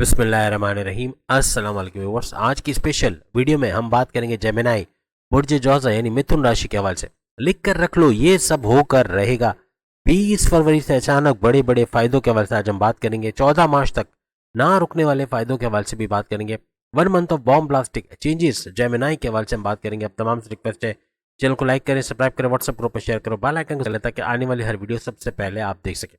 बिस्मिल्लाहिर्रहमानिर्रहीम। अस्सलाम वालेकुम व्यूअर्स। आज की स्पेशल वीडियो में हम बात करेंगे जेमिनाई बुर्ज जोज़ा यानी मिथुन राशि के हवाले से। लिख कर रख लो, ये सब होकर रहेगा 20 फरवरी से अचानक बड़े बड़े फायदों के हवाले से आज हम बात करेंगे। 14 मार्च तक ना रुकने वाले फायदों के हवाले से भी बात करेंगे। 1 month of bombastic changes Gemini के हवाले से हम बात करेंगे। अब तमाम से रिक्वेस्ट है, चैनल को लाइक करें, सब्सक्राइब करें, व्हाट्सएप ग्रुप पर शेयर करो, बेल आइकन को ताकि आने वाली हर वीडियो सबसे पहले आप देख सकें।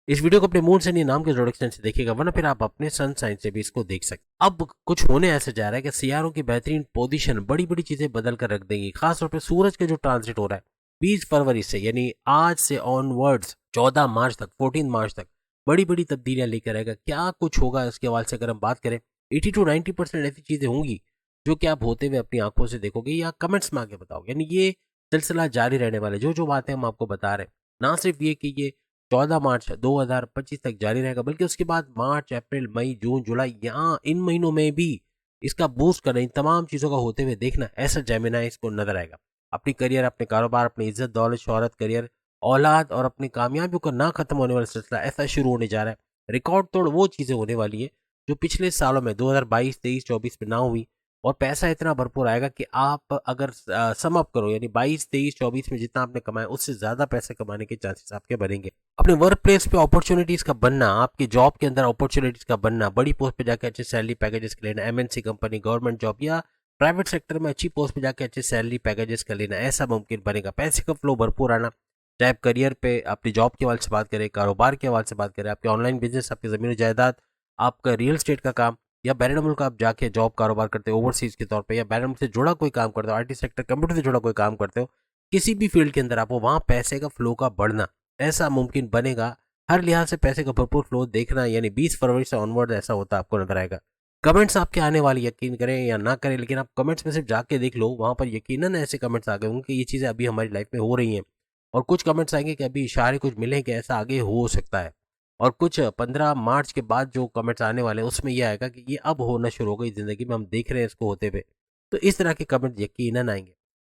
इस वीडियो को अपने मून से नहीं नाम के इंट्रोडक्शन से देखिएगा, वरना फिर आप अपने सन साइन से भी इसको देख सकते। अब कुछ होने ऐसे जा रहा है कि सियारों की बेहतरीन पोजीशन बड़ी बड़ी चीजें बदल कर रख देंगी। खासतौर पर सूरज के जो ट्रांजिट हो रहा है 20 फरवरी से यानी आज से ऑनवर्ड्स 14 मार्च तक 14 मार्च तक बड़ी बड़ी तब्दीलियां लेकर आएगा। क्या कुछ होगा इसके हवाले से अगर हम बात करें, 80 to 90% ऐसी चीजें होंगी जो कि आप होते हुए अपनी आंखों से देखोगे या कमेंट्स में आके बताओगे। यानी ये सिलसिला जारी रहने वाला है। जो जो बातें हम आपको बता रहे हैं, ना सिर्फ ये कि ये 14 मार्च 2025 तक जारी रहेगा, बल्कि उसके बाद मार्च, अप्रैल, मई, जून, जुलाई, यहाँ इन महीनों में भी इसका बूस्ट करना, इन तमाम चीज़ों का होते हुए देखना, ऐसा जेमिनाई इसको नजर आएगा। अपनी करियर, अपने कारोबार, अपनी इज्जत, दौलत, शोहरत, करियर, औलाद और अपनी कामयाबियों का ना खत्म होने वाला सिलसिला ऐसा शुरू होने जा रहा है। रिकॉर्ड तोड़ वो चीज़ें होने वाली है जो पिछले सालों में 2022, 23, 24 में ना हुई। और पैसा इतना भरपूर आएगा कि आप अगर सम अप करो, यानी 22, 23, 24 में जितना आपने कमाया उससे ज़्यादा पैसे कमाने के चांसेस आपके बनेंगे। अपने वर्क प्लेस पे अपॉर्चुनिटीज का बनना, आपकी जॉब के अंदर अपॉर्चुनिटीज का बनना, बड़ी पोस्ट पे जाकर अच्छे सैलरी पैकेजेस का लेना, एमएनसी कंपनी, गवर्नमेंट जॉब या प्राइवेट सेक्टर में अच्छी पोस्ट पे जाकर अच्छे सैलरी पैकेजेस का लेना, ऐसा मुमकिन बनेगा। पैसे का फ्लो भरपूर आना, चाहे आप करियर पे अपनी जॉब के हवाले से बात करें, कारोबार के हवाले से बात करें, आपके ऑनलाइन बिजनेस, आपकी ज़मीन जायदाद, आपका रियल स्टेट का काम, या बैरन मुल्क आप जाके जॉब कारोबार करते हो ओवरसीज के तौर पे, या बैरन मुल्क से जुड़ा कोई काम करते हो, आईटी सेक्टर, कंप्यूटर से जुड़ा कोई काम करते हो, किसी भी फील्ड के अंदर आपको वहाँ पैसे का फ्लो का बढ़ना ऐसा मुमकिन बनेगा। हर लिहाज से पैसे का भरपूर फ्लो देखना, यानी 20 फरवरी से ऑनवर्ड ऐसा होता आपको नजर आएगा। कमेंट्स आपके आने वाली, यकीन करें या ना करें, लेकिन आप कमेंट्स में सिर्फ जाके देख लो, वहाँ पर यकीनन ऐसे कमेंट्स आ गए होंगे कि ये चीज़ें अभी हमारी लाइफ में हो रही हैं। और कुछ कमेंट्स आएंगे कि अभी इशारे कुछ मिले कि ऐसा आगे हो सकता है। और कुछ 15 मार्च के बाद जो कमेंट्स आने वाले हैं उसमें यह आएगा कि ये अब होना शुरू हो गई ज़िंदगी में, हम देख रहे हैं इसको होते हुए। तो इस तरह के कमेंट यकीनन आएंगे।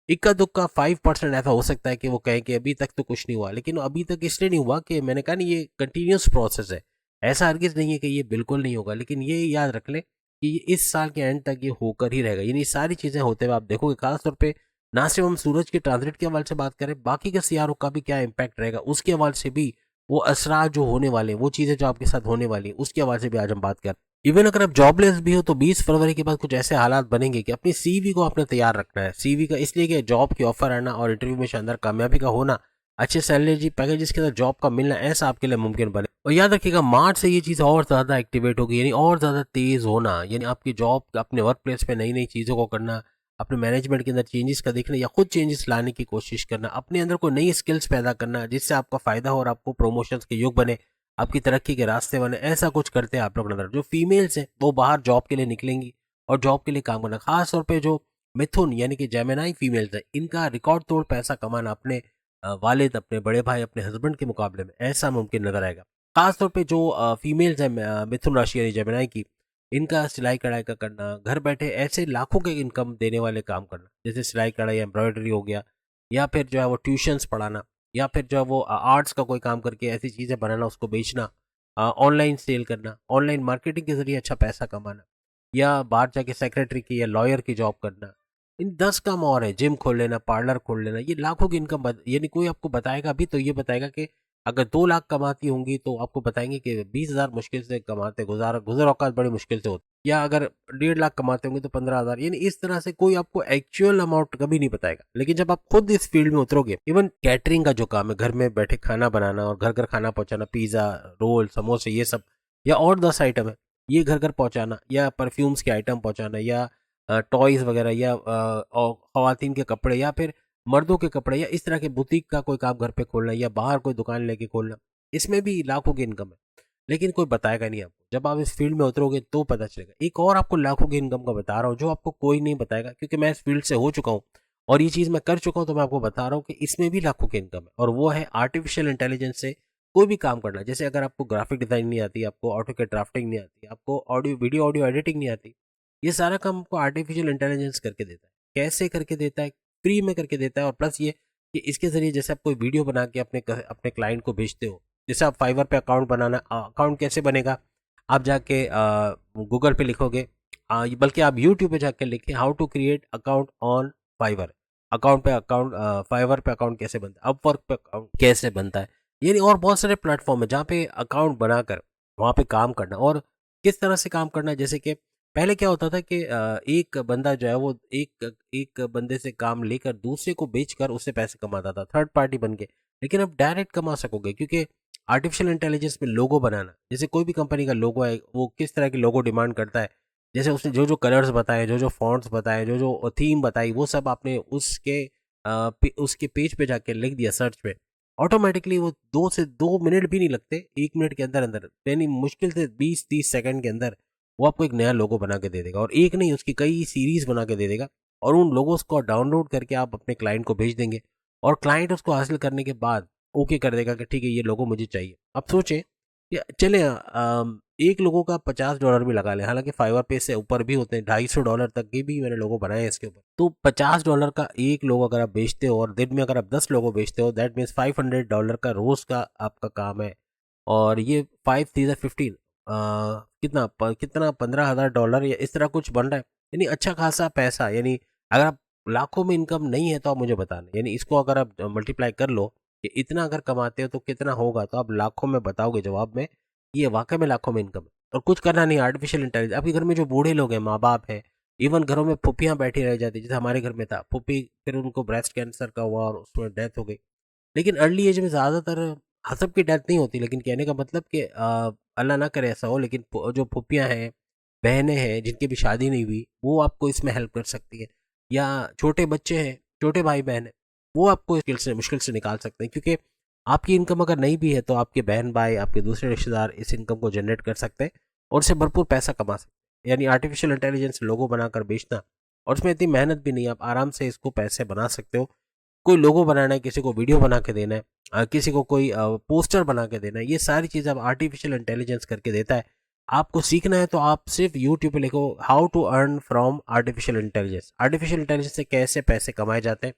इक्का दुक्का 5% ऐसा हो सकता है कि वो कहें कि अभी तक तो कुछ नहीं हुआ, लेकिन अभी तक इसलिए नहीं हुआ कि मैंने कहा नहीं, ये कंटिन्यूस प्रोसेस है। ऐसा हरगिज़ नहीं है कि ये बिल्कुल नहीं होगा, लेकिन ये याद रख लें कि ये इस साल के एंड तक ये होकर ही रहेगा। यानी सारी चीज़ें होते हुए आप देखोगे। खासतौर पे ना सिर्फ हम सूरज के ट्रांजिट के हवाले से बात करें, बाकी के सियारों का भी क्या इम्पैक्ट रहेगा उसके हवाले से भी, वो असरार जो होने वाले हैं, वो चीज़ें जो आपके साथ होने वाली हैं, उसके हवाले से भी आज हम बात करें। इवन अगर आप जॉबलेस भी हो तो 20 फरवरी के बाद कुछ ऐसे हालात बनेंगे कि अपनी सीवी को आपने तैयार रखना है। सीवी का इसलिए कि जॉब की ऑफर आना और इंटरव्यू में शानदार कामयाबी का होना, अच्छे सैलरी पैकेजेस के साथ जॉब का मिलना, ऐसा आपके लिए मुमकिन बने। और याद रखिएगा, मार्च से ये चीज़ और ज़्यादा एक्टिवेट होगी, यानी और ज़्यादा तेज़ होना, यानी आपकी जॉब, अपने वर्क प्लेस पे नई नई चीज़ों को करना, अपने मैनेजमेंट के अंदर चेंजेस का देखना या खुद चेंजेस लाने की कोशिश करना, अपने अंदर कोई नई स्किल्स पैदा करना जिससे आपका फ़ायदा हो और आपको प्रमोशंस के योग बने, आपकी तरक्की के रास्ते बने, ऐसा कुछ करते हैं आप लोग नजर। जो फीमेल्स हैं वो बाहर जॉब के लिए निकलेंगी और जॉब के लिए काम करना। खास तौर पे जो मिथुन यानी कि जेमिनाई फीमेल्स हैं, इनका रिकॉर्ड तोड़ पैसा कमाना अपने वालिद, अपने बड़े भाई, अपने हस्बैंड के मुकाबले में ऐसा मुमकिन नजर आएगा। खास तौर पे जो फीमेल्स हैं मिथुन राशि यानी जेमिनाई की, इनका सिलाई कढ़ाई का करना, घर बैठे ऐसे लाखों के इनकम देने वाले काम करना, जैसे सिलाई कढ़ाई, एम्ब्रॉयडरी हो गया, या फिर जो है वो ट्यूशंस पढ़ाना, या फिर जो है वो आर्ट्स का कोई काम करके ऐसी चीज़ें बनाना, उसको बेचना, ऑनलाइन सेल करना, ऑनलाइन मार्केटिंग के जरिए अच्छा पैसा कमाना, या बाहर जाके सेक्रेटरी की या लॉयर की जॉब करना। इन 10 काम और है, जिम खोल लेना, पार्लर खोल लेना, ये लाखों की इनकम। यानी कोई आपको बताएगा भी तो ये बताएगा कि अगर 2 लाख कमाती होंगी तो आपको बताएंगे कि 20,000 मुश्किल से कमाते, गुजर औकात बड़ी मुश्किल से होती, या अगर 1.5 लाख कमाते होंगे तो 15,000। यानी इस तरह से कोई आपको एक्चुअल अमाउंट कभी नहीं बताएगा। लेकिन जब आप खुद इस फील्ड में उतरोगे, इवन कैटरिंग का जो काम है, घर में बैठे खाना बनाना और घर घर खाना पहुंचाना, पिज्ज़ा, रोल, समोसे, ये सब, या और 10 आइटम है, ये घर घर पहुंचाना, या परफ्यूम्स के आइटम पहुंचाना, या टॉयज़ वगैरह, या खवातीन के कपड़े, या फिर मर्दों के कपड़े, या इस तरह के बुटीक का कोई काम घर पे खोलना, या बाहर कोई दुकान लेके खोलना, इसमें भी लाखों की इनकम है। लेकिन कोई बताएगा नहीं आपको। जब आप इस फील्ड में उतरोगे तो पता चलेगा। एक और आपको लाखों की इनकम का बता रहा हूँ जो आपको कोई नहीं बताएगा, क्योंकि मैं इस फील्ड से हो चुका हूँ और ये चीज़ मैं कर चुका हूँ, तो मैं आपको बता रहा हूँ कि इसमें भी लाखों की इनकम है। और वो है आर्टिफिशियल इंटेलिजेंस से कोई भी काम करना। जैसे अगर आपको ग्राफिक डिजाइन नहीं आती, आपको ऑटो के ड्राफ्टिंग नहीं आती, आपको ऑडियो वीडियो ऑडियो एडिटिंग नहीं आती, ये सारा काम आपको आर्टिफिशियल इंटेलिजेंस करके देता है। कैसे करके देता है? फ्री में करके देता है। और प्लस ये कि इसके ज़रिए जैसे आप कोई वीडियो बना के अपने क्लाइंट को भेजते हो, जैसे आप फाइवर पे अकाउंट बनाना, अकाउंट कैसे बनेगा? आप जाके गूगल पे लिखोगे, बल्कि आप यूट्यूब पे जाके लिखें how to create account on Fiverr. Account Fiverr पे अकाउंट कैसे बनता है, अपवर्क पे अकाउंट कैसे बनता है, यानी और बहुत सारे प्लेटफॉर्म है जहाँ पे अकाउंट बनाकर वहाँ पे काम करना। और किस तरह से काम करना है, जैसे कि पहले क्या होता था कि एक बंदा जो है वो एक एक बंदे से काम लेकर दूसरे को बेचकर उससे पैसे कमाता था, थर्ड पार्टी बन के। लेकिन अब डायरेक्ट कमा सकोगे, क्योंकि आर्टिफिशियल इंटेलिजेंस में लोगो बनाना, जैसे कोई भी कंपनी का लोगो है वो किस तरह के लोगो डिमांड करता है, जैसे उसने जो जो कलर्स बताए, जो जो फॉन्ट्स बताए, जो जो थीम बताई, वो सब आपने उसके पेज पे जाके लिख दिया सर्च पे, ऑटोमेटिकली वो 2 मिनट भी नहीं लगते, 1 मिनट के अंदर अंदर, यानी मुश्किल से 20-30 सेकंड के अंदर वो आपको एक नया लोगो बना के दे देगा, और एक नहीं उसकी कई सीरीज बना के दे देगा। और उन लोगोस को डाउनलोड करके आप अपने क्लाइंट को भेज देंगे, और क्लाइंट उसको हासिल करने के बाद ओके कर देगा कि ठीक है ये लोगो मुझे चाहिए। अब सोचें कि चले एक लोगों का $50 भी लगा लें, हालांकि फाइवर पे से ऊपर भी होते हैं, $250 तक के भी मैंने लोगो बनाए हैं इसके ऊपर। तो $50 का एक लोगो अगर आप बेचते हो, और दिन में अगर आप 10 लोगो बेचते हो, दैट मीन्स $500 का रोज का आपका काम है। और ये 5 3 15 कितना $15,000 या इस तरह कुछ बन रहा है, यानी अच्छा खासा पैसा। यानी अगर आप लाखों में इनकम नहीं है तो आप मुझे बताना, यानी इसको अगर आप मल्टीप्लाई कर लो कि इतना अगर कमाते हो तो कितना होगा, तो आप लाखों में बताओगे जवाब में, ये वाकई में लाखों में इनकम है। और कुछ करना नहीं, आर्टिफिशियल इंटेलिजेंस, आपके घर में जो बूढ़े लोग हैं, माँ बाप हैं, इवन घरों में फुफ्फियाँ बैठी रह जाती, जैसे हमारे घर में था फुफ्फी, फिर उनको ब्रेस्ट कैंसर का हुआ और उसमें डेथ हो गई। लेकिन अर्ली एज में ज़्यादातर, हाँ, सबकी डेथ नहीं होती, लेकिन कहने का मतलब कि अल्लाह ना करे ऐसा हो, लेकिन जो फुफ्फियाँ हैं, बहनें हैं जिनकी भी शादी नहीं हुई, वो आपको इसमें हेल्प कर सकती है। या छोटे बच्चे हैं, छोटे भाई बहन हैं, वो आपको मुश्किल से निकाल सकते हैं, क्योंकि आपकी इनकम अगर नहीं भी है तो आपके बहन भाई, आपके दूसरे रिश्तेदार इस इनकम को जनरेट कर सकते हैं और इससे भरपूर पैसा कमा सकते हैं। यानी आर्टिफिशियल इंटेलिजेंस लोगो बनाकर बेचना, और उसमें इतनी मेहनत भी नहीं है, आप आराम से इसको पैसे बना सकते हो। कोई लोगो बनाना है, किसी को वीडियो बना के देना है, किसी को कोई पोस्टर बना के देना है, ये सारी चीज़ अब आर्टिफिशियल इंटेलिजेंस करके देता है। आपको सीखना है तो आप सिर्फ यूट्यूब पे लिखो how to earn from artificial intelligence, artificial intelligence से कैसे पैसे कमाए जाते हैं,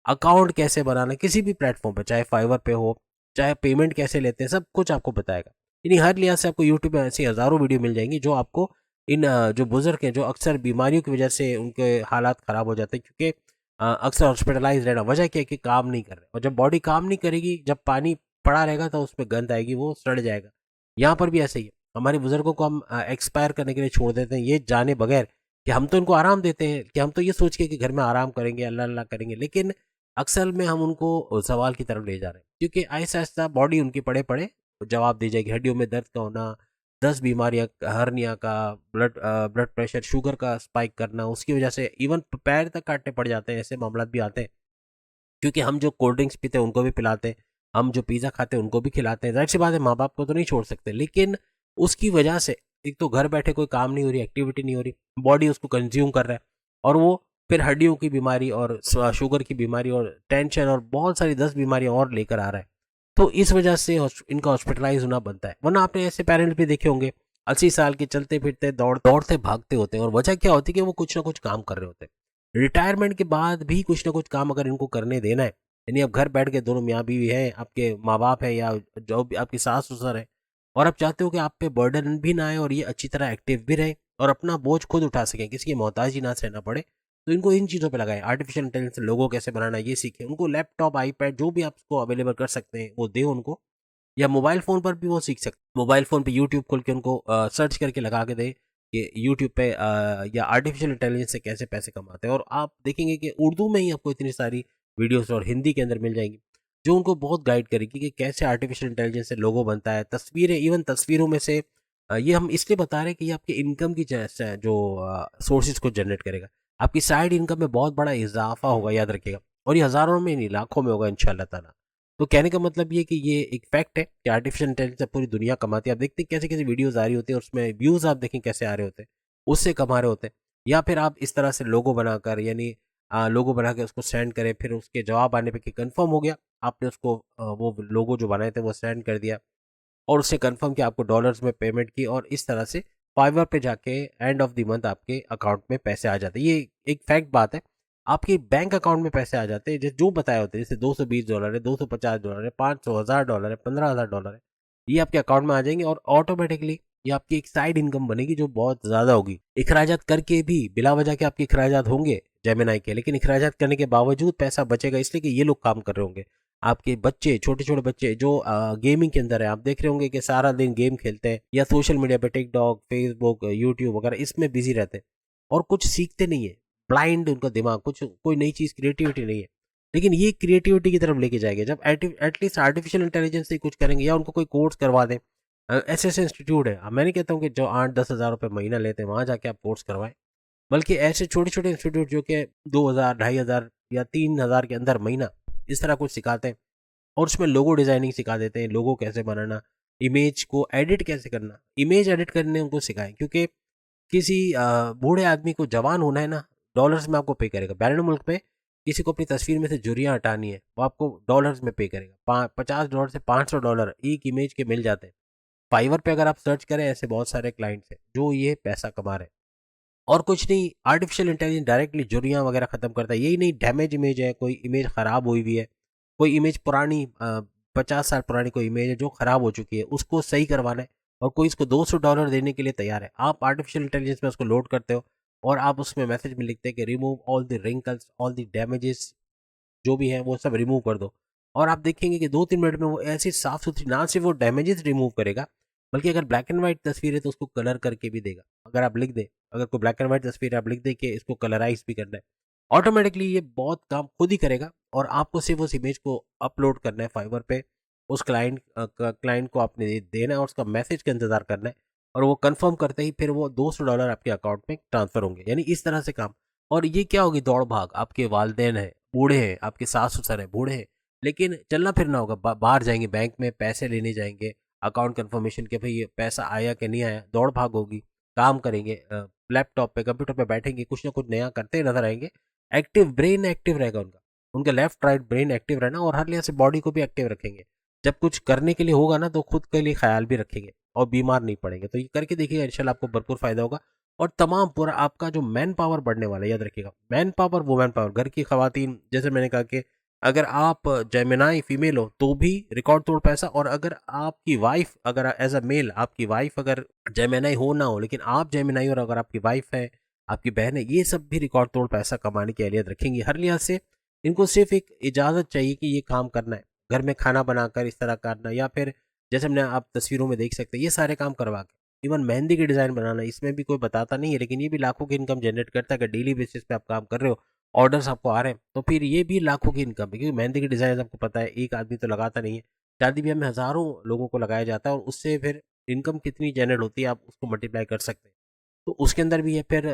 अकाउंट कैसे बनाना किसी भी प्लेटफॉर्म पे, चाहे फाइवर पे हो, चाहे पेमेंट कैसे लेते हैं, सब कुछ आपको बताएगा। यानी हर लिहाज से आपको यूट्यूब पे ऐसी हज़ारों वीडियो मिल जाएंगी जो आपको इन जो बुजुर्ग हैं, जो अक्सर बीमारियों की वजह से उनके हालात ख़राब हो जाते हैं, क्योंकि अक्सर हॉस्पिटलाइज रहना, वजह क्या है कि काम नहीं कर रहे, और जब बॉडी काम नहीं करेगी, जब पानी पड़ा रहेगा तो उसमें गंद आएगी, वो सड़ जाएगा। यहाँ पर भी ऐसे ही है, हमारे बुजुर्गों को हम एक्सपायर करने के लिए छोड़ देते हैं, ये जाने बगैर कि हम तो इनको आराम देते हैं, कि हम तो ये सोच के कि घर में आराम करेंगे, अल्लाह अल्लाह करेंगे, लेकिन अक्सर में हम उनको सवाल की तरफ ले जा रहे हैं, क्योंकि आहिस्ता आहिस्ता बॉडी उनकी पड़े पड़े जवाब दे जाएगी। हड्डियों में दर्द का होना, 10 बीमारियां, हर्निया का, ब्लड प्रेशर, शुगर का स्पाइक करना, उसकी वजह से इवन पैर तक काटने पड़ जाते हैं, ऐसे मामला भी आते हैं। क्योंकि हम जो कोल्ड ड्रिंक्स पीते हैं उनको भी पिलाते हैं, हम जो पिज़्ज़ा खाते हैं उनको भी खिलाते हैं, जाहिर सी बात है माँ बाप को तो नहीं छोड़ सकते, लेकिन उसकी वजह से एक तो घर बैठे कोई काम नहीं हो रही, एक्टिविटी नहीं हो रही, बॉडी उसको कंज्यूम कर रहा है, और वो फिर हड्डियों की बीमारी और शुगर की बीमारी और टेंशन और बहुत सारी 10 बीमारियां और लेकर आ रहा है। तो इस वजह से इनका हॉस्पिटलाइज होना बनता है। वरना आपने ऐसे पेरेंट्स भी देखे होंगे, 80 साल के, चलते फिरते दौड़ते भागते होते हैं, और वजह क्या होती है कि वो कुछ ना कुछ काम कर रहे होते हैं। रिटायरमेंट के बाद भी कुछ ना कुछ काम अगर इनको करने देना है, यानी आप घर बैठ के दोनों मियाँ बीवी हैं, आपके माँ बाप है, या जो भी आपकी सास ससुर है, और आप चाहते हो कि आप पे बर्डन भी ना आए और ये अच्छी तरह एक्टिव भी रहे और अपना बोझ खुद उठा सकें, किसी की मोहताजी ना सहना पड़े, तो इनको इन चीज़ों पे लगाएं। आर्टिफिशियल इंटेलिजेंस से लोगो कैसे बनाना ये सीखें, उनको लैपटॉप, आईपैड जो भी आपको अवेलेबल कर सकते हैं वो दें उनको, या मोबाइल फ़ोन पर भी वो सीख सकते हैं। मोबाइल फ़ोन पे यूट्यूब खोल के उनको सर्च करके लगा के दें कि यूट्यूब पे या आर्टिफिशियल इंटेलिजेंस से कैसे पैसे कमाते हैं, और आप देखेंगे कि उर्दू में ही आपको इतनी सारी वीडियोस और हिंदी के अंदर मिल जाएंगी, जो उनको बहुत गाइड करेगी कि कैसे आर्टिफिशियल इंटेलिजेंस से लोगो बनता है, तस्वीरें, इवन तस्वीरों में से ये हम इसलिए बता रहे हैं कि ये आपकी इनकम की जो सोर्सेज को जनरेट करेगा, आपकी साइड इनकम में बहुत बड़ा इजाफा होगा, याद रखिएगा, और ये हज़ारों में नहीं लाखों में होगा इंशाल्लाह ताला। तो कहने का मतलब ये कि ये एक फैक्ट है कि आर्टिफिशियल इंटेलिजेंस से पूरी दुनिया कमाती है। आप देखते हैं कैसे कैसे वीडियोस आ रही होती है और उसमें व्यूज़ आप देखें कैसे आ रहे होते हैं, उससे कमा रहे होते हैं। या फिर आप इस तरह से लोगो बनाकर, यानी लोगो बना के उसको सेंड करें, फिर उसके जवाब आने पे कि कंफर्म हो गया, आपने उसको वो लोगो जो बनाए थे वो सेंड कर दिया, और उससे कंफर्म किया, आपको डॉलर्स में पेमेंट की, और इस तरह से फाइवर पे जाके एंड ऑफ द मंथ आपके अकाउंट में पैसे आ जाते हैं। ये एक फैक्ट बात है, आपके बैंक अकाउंट में पैसे आ जाते हैं, जैसे जो बताए होते हैं, जैसे $220 है, $250 है, 500, $1000 है, $15,000 है, ये आपके अकाउंट में आ जाएंगे, और ऑटोमेटिकली ये आपकी एक साइड इनकम बनेगी जो बहुत ज़्यादा होगी। इखराजात करके भी बिला वजह के आपके इखराजात होंगे जेमिनाई के, लेकिन इखराजात करने के बावजूद पैसा बचेगा इसलिए कि ये लोग काम कर रहे होंगे। आपके बच्चे, छोटे-छोटे बच्चे जो गेमिंग के अंदर है, आप देख रहे होंगे कि सारा दिन गेम खेलते हैं या सोशल मीडिया पे टिकटॉक, फेसबुक, यूट्यूब वगैरह इसमें बिज़ी रहते हैं और कुछ सीखते नहीं है। ब्लाइंड उनका दिमाग, कुछ कोई नई चीज़ क्रिएटिविटी नहीं है। लेकिन ये क्रिएटिविटी की तरफ लेके जाएगा जब एटलीस्ट आर्टिफिशियल इंटेलिजेंस से कुछ करेंगे या उनको कोई कोर्स करवा दें। ऐसे-ऐसे इंस्टीट्यूट है। मैं नहीं कहता हूँ कि जो 8-10 हज़ार रुपए महीना लेते हैं वहाँ जाके आप कोर्स करवाएँ। बल्कि ऐसे छोटे-छोटे इंस्टीट्यूट जो कि 2000, 2500 या 3000 के अंदर महीना इस तरह कुछ सिखाते हैं और उसमें लोगो डिज़ाइनिंग सिखा देते हैं, लोगो कैसे बनाना, इमेज को एडिट कैसे करना, इमेज एडिट करने उनको सिखाएँ क्योंकि किसी बूढ़े आदमी को जवान होना है ना, डॉलर्स में आपको पे करेगा। बैरून मुल्क में किसी को अपनी तस्वीर में से झुर्रियाँ हटानी है, वो आपको डॉलर्स में पे करेगा। पा $50 से $500 एक इमेज के मिल जाते हैं। फाइवर पे अगर आप सर्च करें ऐसे बहुत सारे क्लाइंट्स हैं, जो ये पैसा कमा रहे हैं। और कुछ नहीं, आर्टिफिशियल इंटेलिजेंस डायरेक्टली झुर्रियाँ वगैरह खत्म करता है। यही नहीं, डैमेज इमेज है, कोई इमेज खराब हुई हुई है, कोई इमेज पुरानी 50 साल पुरानी कोई इमेज है जो खराब हो चुकी है, उसको सही करवाना है और कोई इसको $200 देने के लिए तैयार है। आप आर्टिफिशियल इंटेलिजेंस में उसको लोड करते हो और आप उसमें मैसेज में लिखते हैं कि remove all the wrinkles, all the damages जो भी है वो सब रिमूव कर दो। और आप देखेंगे कि 2-3 मिनट में वो ऐसी साफ-सुथरी, ना सिर्फ़ वो डैमेजेस रिमूव करेगा, बल्कि अगर ब्लैक एंड व्हाइट तस्वीर है तो उसको कलर करके भी देगा। अगर आप लिख दें, अगर कोई ब्लैक एंड व्हाइट तस्वीर है, आप लिख दें कि इसको कलराइज़ भी करना है, ऑटोमैटिकली ये बहुत काम खुद ही करेगा और आपको सिर्फ़ उस इमेज को अपलोड करना है फाइवर पे। उस क्लाइंट को आपने देना है और उसका मैसेज का इंतज़ार करना है और वो कन्फर्म करते ही फिर वो $200 आपके अकाउंट में ट्रांसफ़र होंगे। यानी इस तरह से काम। और ये क्या होगी दौड़-भाग, आपके वालिदैन हैं, बूढ़े हैं, आपके सास-ससुर हैं, बूढ़े हैं, लेकिन चलना-फिरना होगा, बाहर जाएँगे, बैंक में पैसे लेने जाएँगे, अकाउंट कन्फर्मेशन के भई ये पैसा आया कि नहीं आया, दौड़-भाग होगी, काम करेंगे, लैपटॉप पे, कंप्यूटर पे बैठेंगे, कुछ ना कुछ नया करते नज़र आएँगे। एक्टिव ब्रेन एक्टिव रहेगा उनका, उनका लेफ्ट राइट ब्रेन एक्टिव रहना और हर लिहाज से बॉडी को भी एक्टिव रखेंगे। जब कुछ करने के लिए होगा ना तो खुद के लिए ख़्याल भी रखेंगे और बीमार नहीं पड़ेंगे। तो ये करके देखिएगा, इंशाल्लाह आपको भरपूर फ़ायदा होगा और तमाम पूरा आपका जो मैन पावर बढ़ने वाला है, याद रखिएगा। मैन पावर, वुमेन पावर, घर की ख़वातीन, जैसे मैंने कहा कि अगर आप जेमिनी फीमेल हो तो भी रिकॉर्ड तोड़ पैसा, और अगर आपकी वाइफ़, अगर एज़ अ मेल आपकी वाइफ़ अगर जेमिनी हो ना हो, लेकिन आप जेमिनी और अगर आपकी वाइफ़ है, आपकी बहन है, ये सब भी रिकॉर्ड तोड़ पैसा कमाने की अहलियत रखेंगी। हर लिहाज से इनको सिर्फ़ एक इजाज़त चाहिए कि ये काम करना है। घर में खाना बनाकर इस तरह करना, या फिर जैसे हमने आप तस्वीरों में देख सकते हैं ये सारे काम करवा के, इवन मेहंदी की डिज़ाइन बनाना, इसमें भी कोई बताता नहीं है, लेकिन ये भी लाखों की इनकम जनरेट करता है। अगर डेली बेसिस पे आप काम कर रहे हो, ऑर्डर्स आपको आ रहे हैं, तो फिर ये भी लाखों की इनकम है, क्योंकि मेहंदी की डिज़ाइन आपको पता है एक आदमी तो लगाता नहीं है, शादी ब्याह में हज़ारों लोगों को लगाया जाता है और उससे फिर इनकम कितनी जनरेट होती है आप उसको मल्टीप्लाई कर सकते हैं। तो उसके अंदर भी है। फिर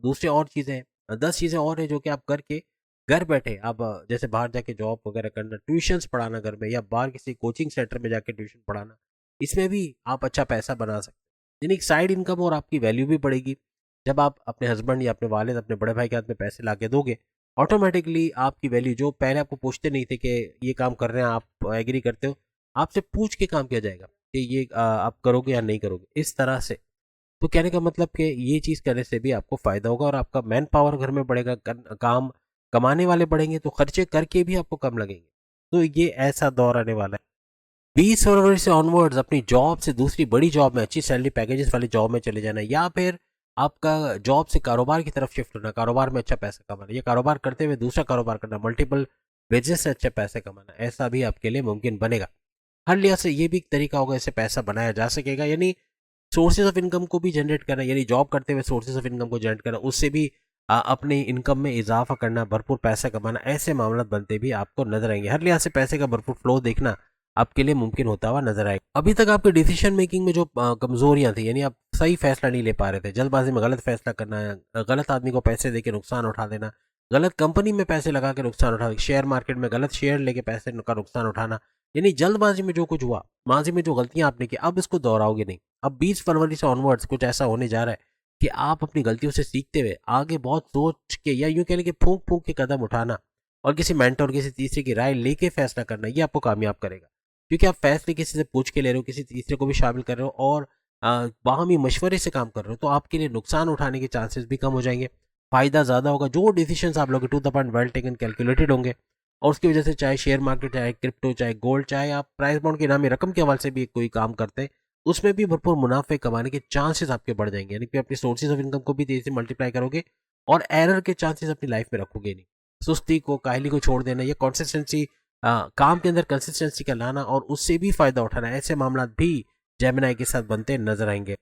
दूसरी और चीज़ें हैं, 10 चीज़ें और हैं जो कि आप करके घर बैठे आप जैसे बाहर जाके जॉब वगैरह करना, ट्यूशन्स पढ़ाना घर में, या बाहर किसी कोचिंग सेंटर में जाके ट्यूशन पढ़ाना, इसमें भी आप अच्छा पैसा बना सकते हैं। यानी एक साइड इनकम, और आपकी वैल्यू भी बढ़ेगी। जब आप अपने हस्बैंड या अपने वालिद, अपने बड़े भाई के हाथ में पैसे ला के दोगे, ऑटोमेटिकली आपकी वैल्यू, जो पहले आपको पूछते नहीं थे कि ये काम कर रहे हैं, आप एग्री करते हो, आपसे पूछ के काम किया जाएगा कि ये आप करोगे या नहीं करोगे, इस तरह से। तो कहने का मतलब कि ये चीज़ करने से भी आपको फ़ायदा होगा और आपका मैन पावर घर में बढ़ेगा, काम कमाने वाले बढ़ेंगे तो खर्चे करके भी आपको कम लगेंगे। तो ये ऐसा दौर आने वाला है। 20 फरवरी से ऑनवर्ड्स अपनी जॉब से दूसरी बड़ी जॉब में, अच्छी सैलरी पैकेजेस वाली जॉब में चले जाना, या फिर आपका जॉब से कारोबार की तरफ शिफ्ट होना, कारोबार में अच्छा पैसा कमाना, या कारोबार करते हुए दूसरा कारोबार करना, मल्टीपल बिजनेस से अच्छे पैसे कमाना, ऐसा भी आपके लिए मुमकिन बनेगा। हर लिहाज से ये भी एक तरीका होगा, इससे पैसा बनाया जा सकेगा। यानी सोर्सेज ऑफ इनकम को भी जनरेट करना, यानी जॉब करते हुए सोर्सेज ऑफ इनकम को जनरेट करना, उससे भी अपनी इनकम में इजाफा करना, भरपूर पैसा कमाना, ऐसे मामला बनते भी आपको नजर आएंगे। हर लिहाज से पैसे का भरपूर फ्लो देखना आपके लिए मुमकिन होता हुआ नजर आएगा। अभी तक आपके डिसीजन मेकिंग में जो कमजोरियां थी, यानी आप सही फैसला नहीं ले पा रहे थे, जल्दबाजी में गलत फैसला करना, गलत आदमी को पैसे देके नुकसान उठा देना, गलत कंपनी में पैसे लगा के नुकसान उठा, शेयर मार्केट में गलत शेयर लेके पैसे का नुकसान उठाना, यानी जल्दबाजी में जो कुछ हुआ, माजी में जो गलतियां आपने की, अब इसको दोहराओगे नहीं। अब 20 फरवरी से ऑनवर्ड्स कुछ ऐसा होने जा रहा है कि आप अपनी गलतियों से सीखते हुए आगे बहुत सोच के, या यूं कह लें कि फूंक फूंक के कदम उठाना और किसी मेंटर, किसी तीसरे की राय लेके फैसला करना, ये आपको कामयाब करेगा। क्योंकि आप फैसले किसी से पूछ के ले रहे हो, किसी तीसरे को भी शामिल कर रहे हो और बाहमी मशवरे से काम कर रहे हो, तो आपके लिए नुकसान उठाने के चांसेस भी कम हो जाएंगे, फायदा ज़्यादा होगा। जो डिसीजन आप लोगे to the point, well taken, calculated होंगे और उसकी वजह से चाहे शेयर मार्केट, चाहे क्रिप्टो, चाहे गोल्ड, चाहे आप प्राइस बॉन्ड के नामी रकम के हवाले से भी कोई काम करते हैं, उसमें भी भरपूर मुनाफे कमाने के चांसेस आपके बढ़ जाएंगे, यानी कि अपने सोर्सेज ऑफ इनकम को भी तेजी से मल्टीप्लाई करोगे और एरर के चांसेस अपनी लाइफ में रखोगे नहीं। सुस्ती को, काहली को छोड़ देना, या कंसिस्टेंसी, काम के अंदर कंसिस्टेंसी का लाना और उससे भी फायदा उठाना, ऐसे मामला भी जेमिनाई के साथ बनते नजर आएंगे।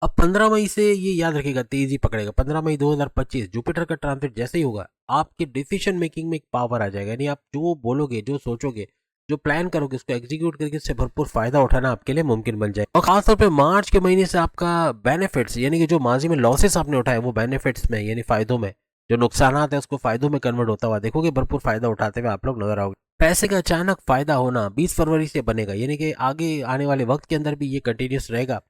अब 15 मई से ये याद रखिएगा, तेजी पकड़ेगा। 15 मई 2025 जुपिटर का ट्रांजिट जैसे ही होगा, आपके डिसीजन मेकिंग में एक पावर आ जाएगा, यानी आप जो बोलोगे, जो सोचोगे, जो प्लान करोगे, उसको एग्जीक्यूट करके उससे भरपूर फायदा उठाना आपके लिए मुमकिन बन जाए। और खासतौर पे मार्च के महीने से आपका बेनिफिट्स, यानी कि जो माजी में लॉसेस आपने उठाए वो बेनिफिट्स में, यानी फायदों में, जो नुकसान है उसको फायदों में कन्वर्ट होता हुआ देखोगे, भरपूर फायदा उठाते हुए आप लोग नजर आओगे। पैसे का अचानक फायदा होना 20 फरवरी से बनेगा, यानी कि आगे आने वाले वक्त के अंदर भी ये कंटिन्यूस रहेगा।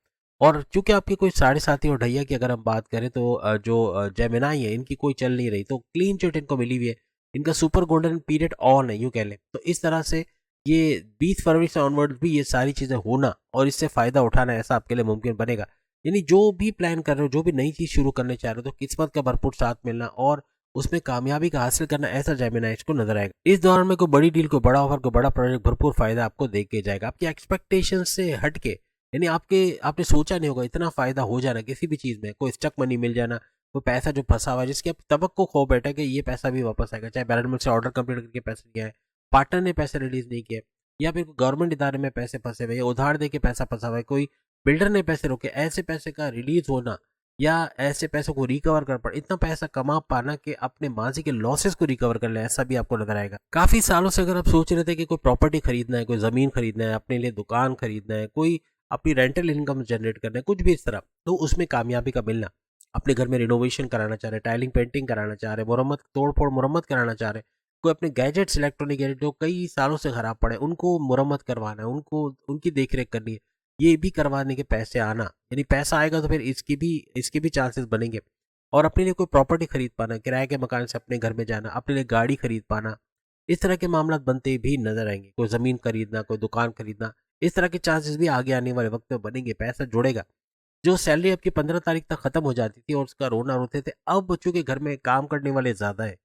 और चूंकि आपकी कोई साढ़े साथी और ढैया की अगर हम बात करें तो जो जेमिनाई है, इनकी कोई चल नहीं रही, तो क्लीन चिट इनको मिली हुई है, इनका सुपर गोल्डन पीरियड ऑन है यूं कह लें। तो इस तरह से ये 20 फरवरी से ऑनवर्ड भी ये सारी चीजें होना और इससे फायदा उठाना ऐसा आपके लिए मुमकिन बनेगा। यानी जो भी प्लान कर रहे हो, जो भी नई चीज शुरू करने चाह रहे हो, तो किस्मत का भरपूर साथ मिलना और उसमें कामयाबी का हासिल करना, ऐसा जेमिनाइज को नजर आएगा। इस दौरान में कोई बड़ी डील, कोई बड़ा ऑफर, कोई बड़ा प्रोजेक्ट भरपूर फायदा आपको दे के जाएगा, आपकी एक्सपेक्टेशन से हटके, यानी आपने सोचा नहीं होगा इतना फायदा हो जाना किसी भी चीज में। कोई स्टक मनी मिल जाना, कोई पैसा जो फंसा हुआ है जिसकी आप तवक्को खो बैठा कि ये पैसा भी वापस आएगा, चाहे बैलेंस से ऑर्डर कंप्लीट करके पैसे दिया है, पार्टनर ने पैसे रिलीज नहीं किए, या फिर गवर्नमेंट इदारे में पैसे फंसे हुए, या उधार दे के पैसा फंसा हुआ है, कोई बिल्डर ने पैसे रोके, ऐसे पैसे का रिलीज होना या ऐसे पैसों को रिकवर कर पाना, इतना पैसा कमा पाना कि अपने माजी के लॉसेस को रिकवर कर ले, ऐसा भी आपको नजर आएगा। काफी सालों से अगर आप सोच रहे थे कि कोई प्रॉपर्टी खरीदना है, कोई जमीन खरीदना है, अपने लिए दुकान खरीदना है, कोई अपनी रेंटल इनकम जनरेट करना है, कुछ भी इस तरह, तो उसमें कामयाबी का मिलना, अपने घर में रिनोवेशन कराना चाह रहे, टाइलिंग पेंटिंग कराना चाह रहे, मुरम्मत, तोड़फोड़ मुरम्मत कराना चाह रहे, कोई अपने गैजेट्स, इलेक्ट्रॉनिक गैजेट जो कई सालों से खराब पड़े उनको मुरम्मत करवाना है, उनको उनकी देखरेख करनी है, ये भी करवाने के पैसे आना, यानी पैसा आएगा तो फिर इसके भी चांसेस बनेंगे। और अपने लिए कोई प्रॉपर्टी खरीद पाना, किराए के मकान से अपने घर में जाना, अपने लिए गाड़ी खरीद पाना, इस तरह के मामला बनते भी नजर आएंगे। कोई जमीन खरीदना, कोई दुकान खरीदना, इस तरह के चांसेस भी आगे आने वाले वक्त में बनेंगे, पैसा जुड़ेगा। जो सैलरी आपकी 15 तारीख तक खत्म हो जाती थी और उसका रोना रोते थे, अब चूंकि घर में काम करने वाले ज्यादा है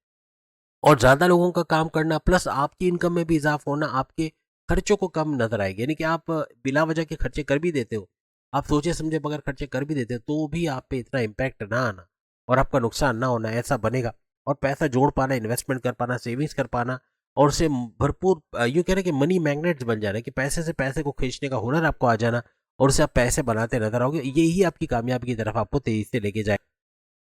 और ज्यादा लोगों का काम करना प्लस आपकी इनकम में भी इजाफा होना, आपके खर्चों को कम नजर आएगी, यानी कि आप बिला वजह के खर्चे कर भी देते हो, आप सोचे समझे बगैर खर्चे कर भी देते हो, तो भी आप पे इतना इम्पैक्ट ना आना और आपका नुकसान ना होना, ऐसा बनेगा। और पैसा जोड़ पाना, इन्वेस्टमेंट कर पाना, सेविंग्स कर पाना और उसे भरपूर, यूं कह रहे कि मनी मैग्नेट्स बन जाना, कि पैसे से पैसे को खींचने का हुनर आपको आ जाना और उसे आप पैसे बनाते नजर आओगे, यही आपकी कामयाबी की तरफ आपको तेजी से लेके जाए।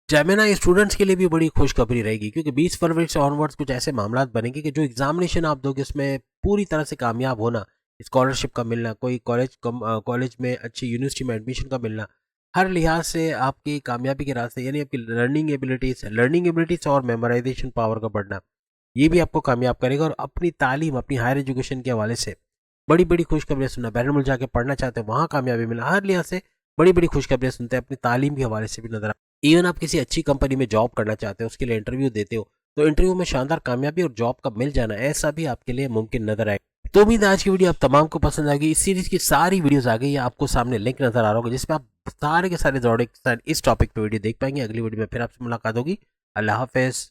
जेमिनाई स्टूडेंट्स के लिए भी बड़ी खुशखबरी रहेगी, क्योंकि 20 फरवरी से ऑनवर्ड्स कुछ ऐसे मामला बनेंगे कि जो एग्जामिनेशन आप दोगे उसमें पूरी तरह से कामयाब होना, स्कॉलरशिप का मिलना, कोई कॉलेज में अच्छी यूनिवर्सिटी में एडमिशन का मिलना, हर लिहाज से आपकी कामयाबी के रास्ते, यानी आपकी लर्निंग एबिलिटीज और मेमोराइजेशन पावर का बढ़ना, ये भी आपको कामयाब करेगा। और अपनी तालीम, अपनी हायर एजुकेशन के हवाले से बड़ी बड़ी खुशखबरियां सुनना, बैरन जाके पढ़ना चाहते हैं, वहाँ कामयाबी मिला, हर लिहाज से बड़ी बड़ी खुशखबरियां सुनते हैं, अपनी तालीम के हवाले से भी नजर। इवन आप किसी अच्छी कंपनी में जॉब करना चाहते हो, उसके लिए इंटरव्यू देते हो, तो इंटरव्यू में शानदार कामयाबी और जॉब का मिल जाना, ऐसा भी आपके लिए मुमकिन नजर आए। तो उम्मीद है आज की वीडियो आप तमाम को पसंद आएगी। इस सीरीज की सारी वीडियोस आ गई है, आपको सामने लिंक नजर आ रहा होगा जिसमें आप सारे के सारे इस टॉपिक पे वीडियो देख पाएंगे। अगली वीडियो में फिर आपसे मुलाकात होगी। अल्लाह हाफिज।